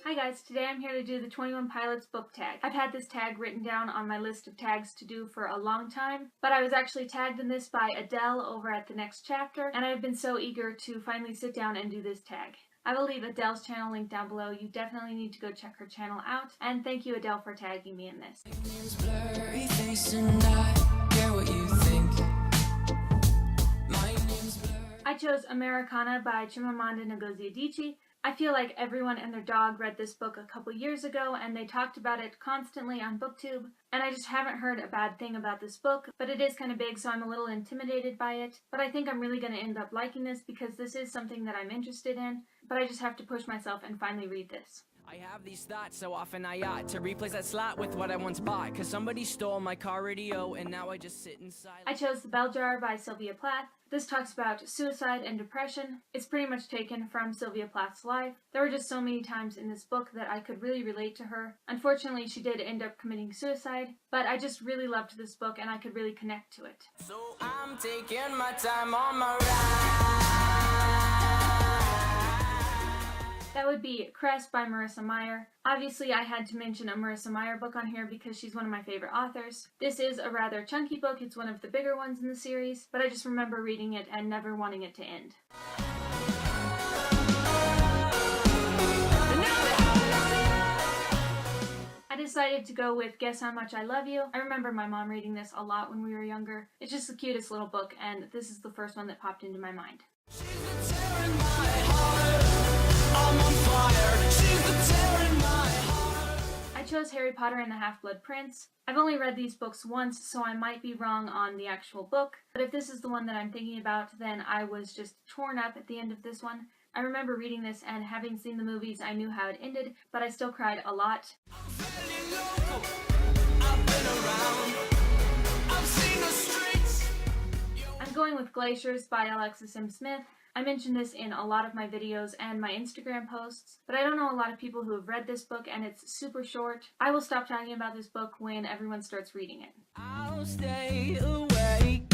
Hi guys, today I'm here to do the 21 Pilots book tag. I've had this tag written down on my list of tags to do for a long time, but I was actually tagged in this by Adele over at The Next Chapter, and I've been so eager to finally sit down and do this tag. I will leave Adele's channel linked down below. You definitely need to go check her channel out, and thank you Adele for tagging me in this. I chose Americana by Chimamanda Ngozi Adichie. I feel like everyone and their dog read this book a couple years ago and they talked about it constantly on BookTube, and I just haven't heard a bad thing about this book, but it is kind of big so I'm a little intimidated by it. But I think I'm really going to end up liking this because this is something that I'm interested in, but I just have to push myself and finally read this. I have these thoughts so often I ought to replace that slot with what I once bought, cause somebody stole my car radio and now I just sit in silence. I chose The Bell Jar by Sylvia Plath. This talks about suicide and depression. It's pretty much taken from Sylvia Plath's life. There were just so many times in this book that I could really relate to her. Unfortunately, she did end up committing suicide, but I just really loved this book and I could really connect to it. So I'm taking my time on my ride. That would be Crest by Marissa Meyer. Obviously, I had to mention a Marissa Meyer book on here because she's one of my favorite authors. This is a rather chunky book. It's one of the bigger ones in the series, but I just remember reading it and never wanting it to end. I decided to go with Guess How Much I Love You. I remember my mom reading this a lot when we were younger. It's just the cutest little book, and this is the first one that popped into my mind. I chose Harry Potter and the Half-Blood Prince. I've only read these books once, so I might be wrong on the actual book, but if this is the one that I'm thinking about, then I was just torn up at the end of this one. I remember reading this and having seen the movies, I knew how it ended, but I still cried a lot. I'm going with Glaciers by Alexis M. Smith. I mentioned this in a lot of my videos and my Instagram posts, but I don't know a lot of people who have read this book and it's super short. I will stop talking about this book when everyone starts reading it. I'll stay awake,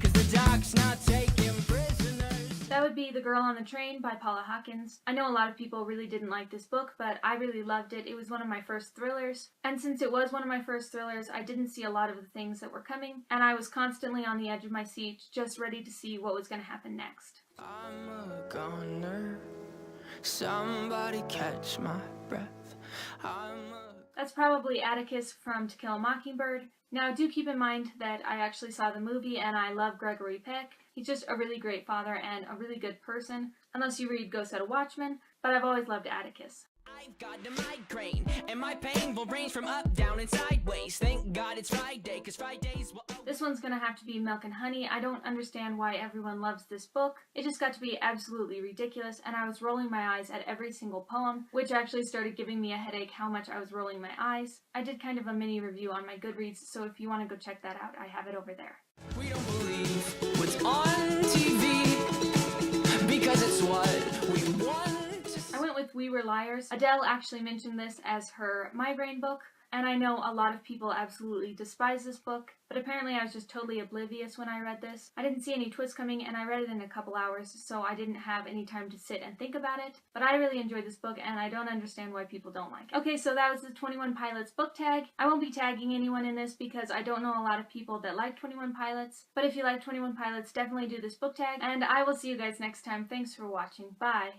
cause the dark's not taking prisoners. That would be The Girl on the Train by Paula Hawkins. I know a lot of people really didn't like this book, but I really loved it. It was one of my first thrillers, and since it was one of my first thrillers, I didn't see a lot of the things that were coming, and I was constantly on the edge of my seat, just ready to see what was going to happen next. I'm a goner, somebody catch my breath. That's probably Atticus from To Kill a Mockingbird. Now, do keep in mind that I actually saw the movie and I love Gregory Peck. He's just a really great father and a really good person, unless you read Go Set a Watchman, but I've always loved Atticus. I've got a migraine, and my pain will range from up, down, and sideways. Thank God it's Friday, cause Fridays will... This one's gonna have to be Milk and Honey. I don't understand why everyone loves this book. It just got to be absolutely ridiculous, and I was rolling my eyes at every single poem, which actually started giving me a headache how much I was rolling my eyes. I did kind of a mini review on my Goodreads, so if you want to go check that out, I have it over there. We don't believe what's on TV, because it's what we want. I went with We Were Liars. Adele actually mentioned this as her migraine book, and I know a lot of people absolutely despise this book, but apparently I was just totally oblivious when I read this. I didn't see any twists coming, and I read it in a couple hours, so I didn't have any time to sit and think about it, but I really enjoyed this book, and I don't understand why people don't like it. Okay, so that was the 21 Pilots book tag. I won't be tagging anyone in this because I don't know a lot of people that like 21 Pilots, but if you like 21 Pilots, definitely do this book tag, and I will see you guys next time. Thanks for watching. Bye!